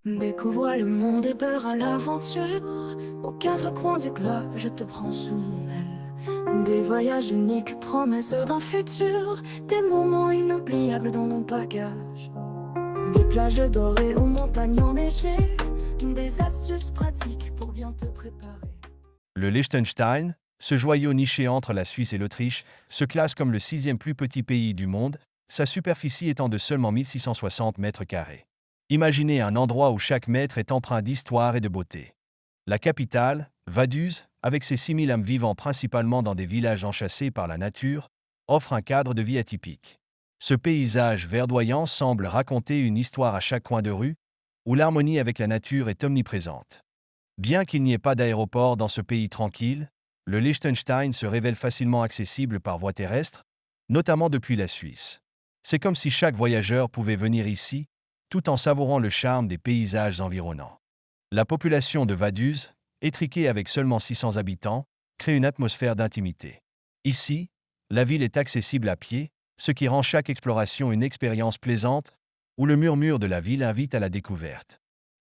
Découvre le monde et peur à l'aventure. Aux quatre coins du globe, je te prends sous mon aile. Des voyages uniques, promesses d'un futur. Des moments inoubliables dans nos bagages. Des plages dorées aux montagnes enneigées. Des astuces pratiques pour bien te préparer. Le Liechtenstein, ce joyau niché entre la Suisse et l'Autriche, se classe comme le sixième plus petit pays du monde, sa superficie étant de seulement 1660 mètres carrés. Imaginez un endroit où chaque mètre est empreint d'histoire et de beauté. La capitale, Vaduz, avec ses 6000 âmes vivant principalement dans des villages enchâssés par la nature, offre un cadre de vie atypique. Ce paysage verdoyant semble raconter une histoire à chaque coin de rue, où l'harmonie avec la nature est omniprésente. Bien qu'il n'y ait pas d'aéroport dans ce pays tranquille, le Liechtenstein se révèle facilement accessible par voie terrestre, notamment depuis la Suisse. C'est comme si chaque voyageur pouvait venir ici, tout en savourant le charme des paysages environnants. La population de Vaduz, étriquée avec seulement 600 habitants, crée une atmosphère d'intimité. Ici, la ville est accessible à pied, ce qui rend chaque exploration une expérience plaisante, où le murmure de la ville invite à la découverte.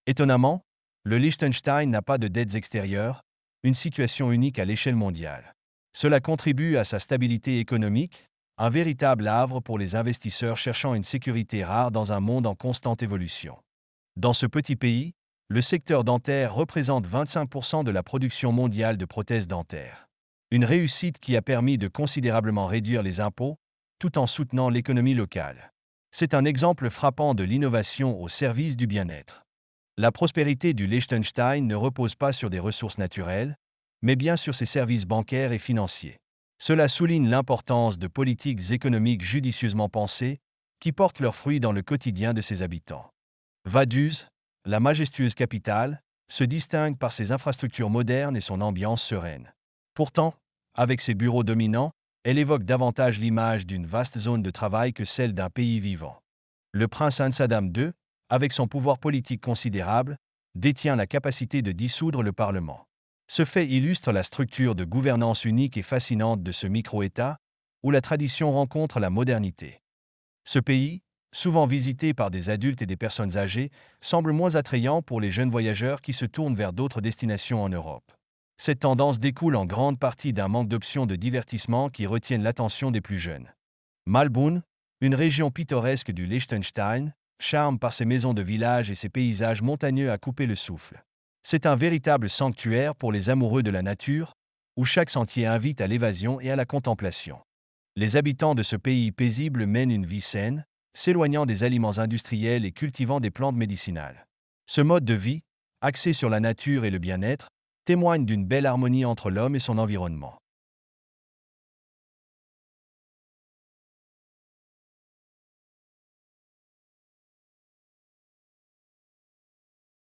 Étonnamment, le Liechtenstein n'a pas de dettes extérieures, une situation unique à l'échelle mondiale. Cela contribue à sa stabilité économique, un véritable havre pour les investisseurs cherchant une sécurité rare dans un monde en constante évolution. Dans ce petit pays, le secteur dentaire représente 25% de la production mondiale de prothèses dentaires. Une réussite qui a permis de considérablement réduire les impôts, tout en soutenant l'économie locale. C'est un exemple frappant de l'innovation au service du bien-être. La prospérité du Liechtenstein ne repose pas sur des ressources naturelles, mais bien sur ses services bancaires et financiers. Cela souligne l'importance de politiques économiques judicieusement pensées, qui portent leurs fruits dans le quotidien de ses habitants. Vaduz, la majestueuse capitale, se distingue par ses infrastructures modernes et son ambiance sereine. Pourtant, avec ses bureaux dominants, elle évoque davantage l'image d'une vaste zone de travail que celle d'un pays vivant. Le prince Amsterdam II, avec son pouvoir politique considérable, détient la capacité de dissoudre le Parlement. Ce fait illustre la structure de gouvernance unique et fascinante de ce micro-État, où la tradition rencontre la modernité. Ce pays, souvent visité par des adultes et des personnes âgées, semble moins attrayant pour les jeunes voyageurs qui se tournent vers d'autres destinations en Europe. Cette tendance découle en grande partie d'un manque d'options de divertissement qui retiennent l'attention des plus jeunes. Malbourne, une région pittoresque du Liechtenstein, charme par ses maisons de village et ses paysages montagneux à couper le souffle. C'est un véritable sanctuaire pour les amoureux de la nature, où chaque sentier invite à l'évasion et à la contemplation. Les habitants de ce pays paisible mènent une vie saine, s'éloignant des aliments industriels et cultivant des plantes médicinales. Ce mode de vie, axé sur la nature et le bien-être, témoigne d'une belle harmonie entre l'homme et son environnement.